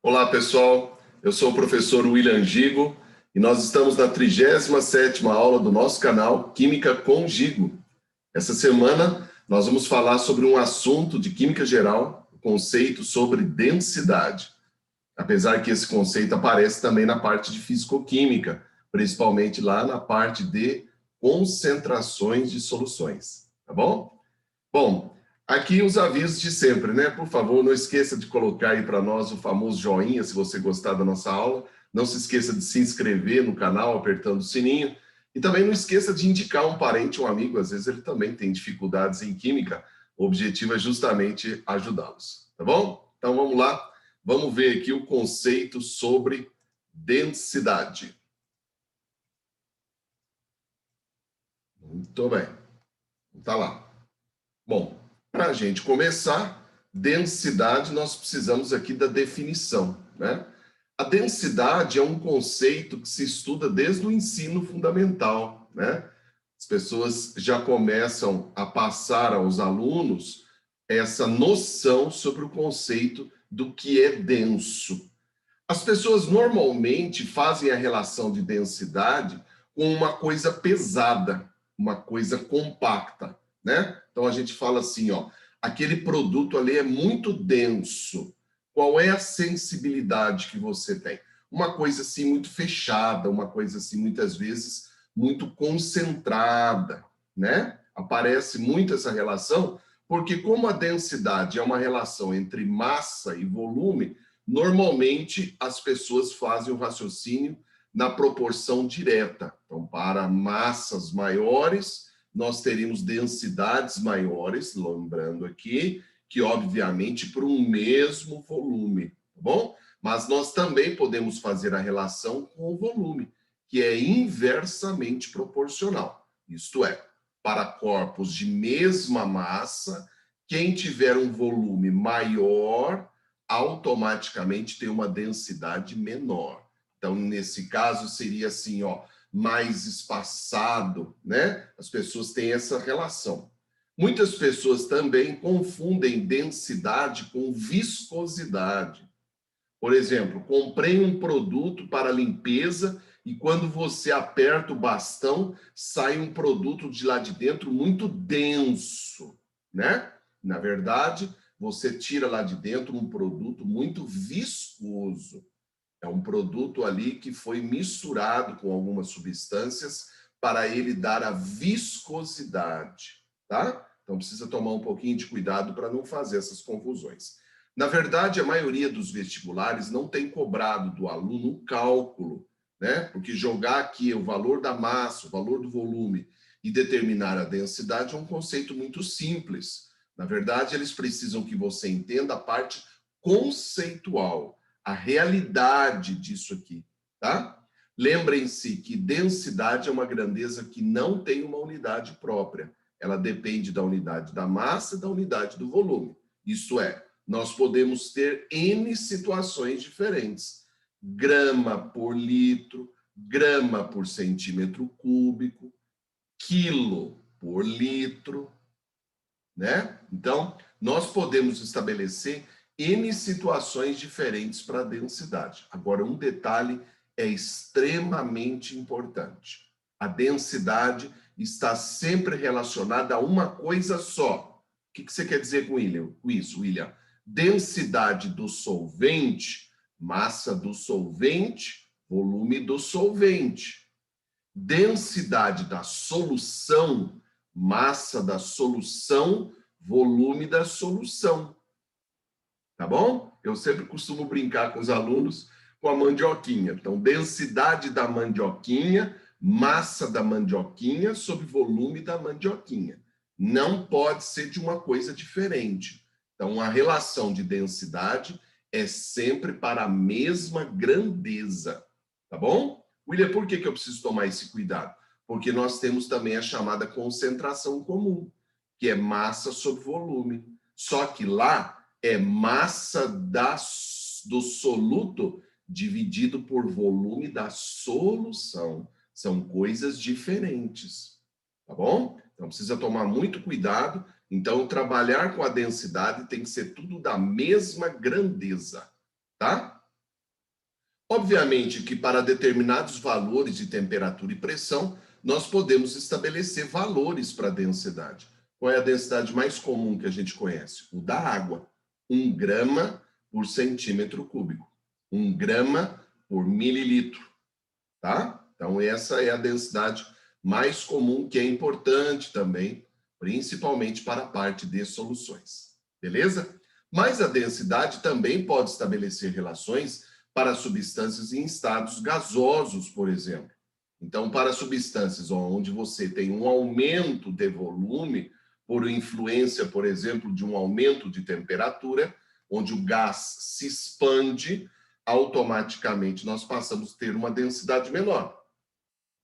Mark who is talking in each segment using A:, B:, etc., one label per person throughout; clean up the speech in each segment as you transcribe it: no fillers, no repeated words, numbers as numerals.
A: Olá, pessoal. Eu sou o professor William Gigo e nós estamos na 37ª aula do nosso canal Química com Gigo. Essa semana nós vamos falar sobre um assunto de química geral, o conceito sobre densidade. Apesar que esse conceito aparece também na parte de fisicoquímica, principalmente lá na parte de concentrações de soluções, tá bom? Bom, aqui os avisos de sempre, né? Por favor, não esqueça de colocar aí para nós o famoso joinha, se você gostar da nossa aula. Não se esqueça de se inscrever no canal, apertando o sininho. E também não esqueça de indicar um parente, um amigo, às vezes ele também tem dificuldades em química. O objetivo é justamente ajudá-los, tá bom? Então vamos lá, vamos ver aqui o conceito sobre densidade. Muito bem, tá lá. Bom, para a gente começar, densidade, nós precisamos aqui da definição, né? A densidade é um conceito que se estuda desde o ensino fundamental, né? As pessoas já começam a passar aos alunos essa noção sobre o conceito do que é denso. As pessoas normalmente fazem a relação de densidade com uma coisa pesada, uma coisa compacta, né? Então a gente fala assim, ó, aquele produto ali é muito denso. Qual é a sensibilidade que você tem? Uma coisa assim muito fechada, uma coisa assim muitas vezes muito concentrada, né? Aparece muito essa relação, porque como a densidade é uma relação entre massa e volume, normalmente as pessoas fazem o raciocínio na proporção direta. Então, para massas maiores, nós teríamos densidades maiores, lembrando aqui, que obviamente para um mesmo volume, tá bom? Mas nós também podemos fazer a relação com o volume, que é inversamente proporcional. Isto é, para corpos de mesma massa, quem tiver um volume maior, automaticamente tem uma densidade menor. Então, nesse caso, seria assim, ó, mais espaçado, né? As pessoas têm essa relação. Muitas pessoas também confundem densidade com viscosidade. Por exemplo, comprei um produto para limpeza e quando você aperta o bastão, sai um produto de lá de dentro muito denso, né? Na verdade, você tira lá de dentro um produto muito viscoso. É um produto ali que foi misturado com algumas substâncias para ele dar a viscosidade, tá? Então precisa tomar um pouquinho de cuidado para não fazer essas confusões. Na verdade, a maioria dos vestibulares não tem cobrado do aluno o cálculo, né? Porque jogar aqui o valor da massa, o valor do volume e determinar a densidade é um conceito muito simples. Na verdade, eles precisam que você entenda a parte conceitual, a realidade disso aqui, tá? Lembrem-se que densidade é uma grandeza que não tem uma unidade própria. Ela depende da unidade da massa e da unidade do volume. Isto é, nós podemos ter N situações diferentes. Grama por litro, grama por centímetro cúbico, quilo por litro, né? Então, nós podemos estabelecer N situações diferentes para a densidade. Agora, um detalhe é extremamente importante. A densidade está sempre relacionada a uma coisa só. O que você quer dizer com isso, William? Densidade do solvente, massa do solvente, volume do solvente. Densidade da solução, massa da solução, volume da solução. Tá bom? Eu sempre costumo brincar com os alunos com a mandioquinha. Então, densidade da mandioquinha, massa da mandioquinha sobre volume da mandioquinha. Não pode ser de uma coisa diferente. Então, a relação de densidade é sempre para a mesma grandeza. Tá bom? William, por que eu preciso tomar esse cuidado? Porque nós temos também a chamada concentração comum, que é massa sobre volume. Só que lá é massa do soluto dividido por volume da solução. São coisas diferentes, tá bom? Então precisa tomar muito cuidado. Então trabalhar com a densidade tem que ser tudo da mesma grandeza, tá? Obviamente que para determinados valores de temperatura e pressão, nós podemos estabelecer valores para a densidade. Qual é a densidade mais comum que a gente conhece? O da água, 1 grama por centímetro cúbico, 1 grama por mililitro, tá? Então, essa é a densidade mais comum, que é importante também, principalmente para a parte de soluções, beleza? Mas a densidade também pode estabelecer relações para substâncias em estados gasosos, por exemplo. Então, para substâncias onde você tem um aumento de volume, por influência, por exemplo, de um aumento de temperatura, onde o gás se expande, automaticamente nós passamos a ter uma densidade menor.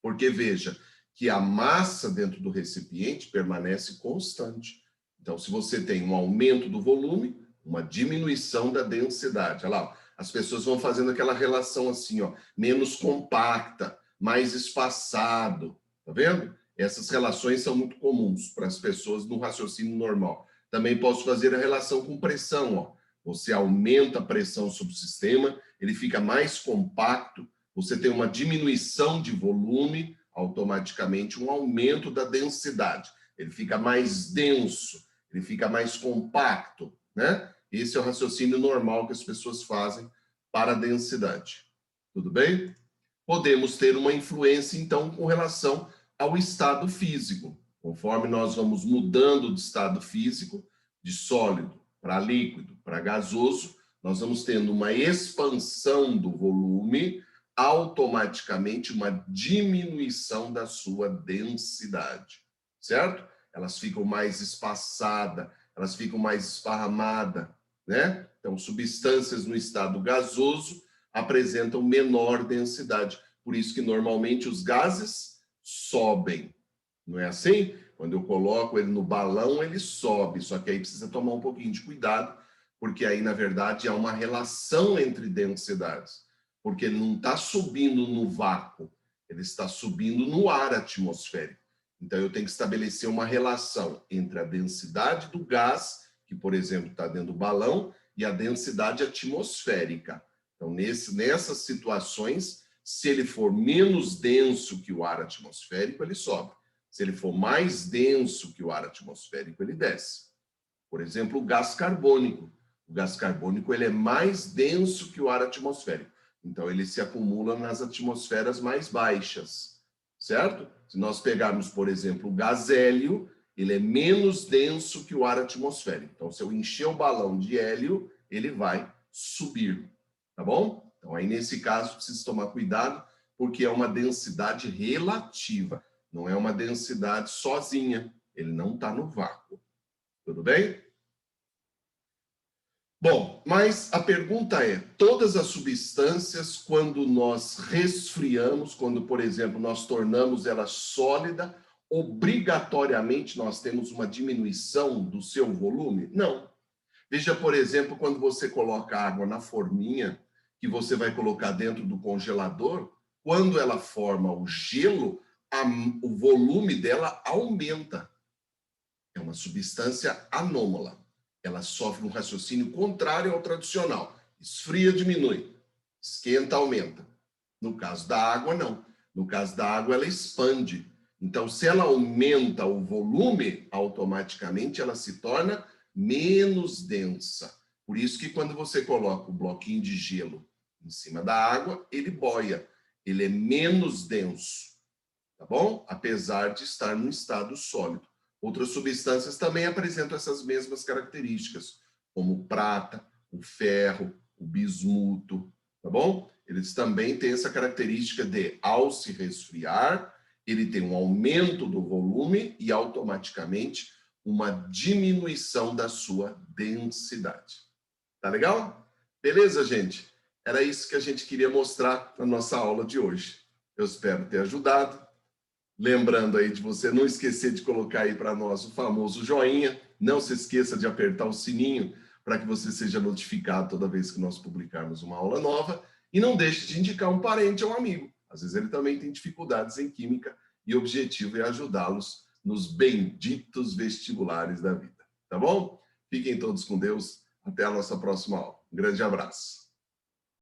A: Porque, veja, que a massa dentro do recipiente permanece constante. Então, se você tem um aumento do volume, uma diminuição da densidade. Olha lá, as pessoas vão fazendo aquela relação assim, ó, menos compacta, mais espaçado, tá vendo? Essas relações são muito comuns para as pessoas no raciocínio normal. Também posso fazer a relação com pressão, ó. Você aumenta a pressão sobre o sistema, ele fica mais compacto, você tem uma diminuição de volume, automaticamente um aumento da densidade. Ele fica mais denso, ele fica mais compacto, né? Esse é o raciocínio normal que as pessoas fazem para a densidade. Tudo bem? Podemos ter uma influência, então, com relação ao estado físico. Conforme nós vamos mudando de estado físico, de sólido para líquido, para gasoso, nós vamos tendo uma expansão do volume, automaticamente uma diminuição da sua densidade, certo? Elas ficam mais espaçadas, elas ficam mais esparramadas, né? Então, substâncias no estado gasoso apresentam menor densidade. Por isso que normalmente os gases sobem. Não é assim? Quando eu coloco ele no balão, ele sobe. Só que aí precisa tomar um pouquinho de cuidado, porque aí, na verdade, há uma relação entre densidades. Porque ele não está subindo no vácuo, ele está subindo no ar atmosférico. Então, eu tenho que estabelecer uma relação entre a densidade do gás, que, por exemplo, está dentro do balão, e a densidade atmosférica. Então, nessas situações, se ele for menos denso que o ar atmosférico, ele sobe. Se ele for mais denso que o ar atmosférico, ele desce. Por exemplo, o gás carbônico. O gás carbônico ele é mais denso que o ar atmosférico. Então, ele se acumula nas atmosferas mais baixas, certo? Se nós pegarmos, por exemplo, o gás hélio, ele é menos denso que o ar atmosférico. Então, se eu encher o balão de hélio, ele vai subir, tá bom? Então, aí nesse caso, precisa tomar cuidado, porque é uma densidade relativa, não é uma densidade sozinha, ele não está no vácuo. Tudo bem? Bom, mas a pergunta é, todas as substâncias, quando nós resfriamos, quando, por exemplo, nós tornamos ela sólida, obrigatoriamente nós temos uma diminuição do seu volume? Não. Veja, por exemplo, quando você coloca água na forminha, que você vai colocar dentro do congelador, quando ela forma o gelo, o volume dela aumenta. É uma substância anômala. Ela sofre um raciocínio contrário ao tradicional. Esfria, diminui. Esquenta, aumenta. No caso da água, não. No caso da água, ela expande. Então, se ela aumenta o volume, automaticamente ela se torna menos densa. Por isso que quando você coloca o bloquinho de gelo em cima da água, ele boia. Ele é menos denso, tá bom? Apesar de estar num estado sólido. Outras substâncias também apresentam essas mesmas características, como o prata, o ferro, o bismuto, tá bom? Eles também têm essa característica de, ao se resfriar, ele tem um aumento do volume e automaticamente uma diminuição da sua densidade. Tá legal? Beleza, gente? Era isso que a gente queria mostrar na nossa aula de hoje. Eu espero ter ajudado. Lembrando aí de você não esquecer de colocar aí para nós o famoso joinha. Não se esqueça de apertar o sininho para que você seja notificado toda vez que nós publicarmos uma aula nova. E não deixe de indicar um parente ou um amigo. Às vezes ele também tem dificuldades em química e o objetivo é ajudá-los nos benditos vestibulares da vida. Tá bom? Fiquem todos com Deus. Até a nossa próxima aula. Um grande abraço.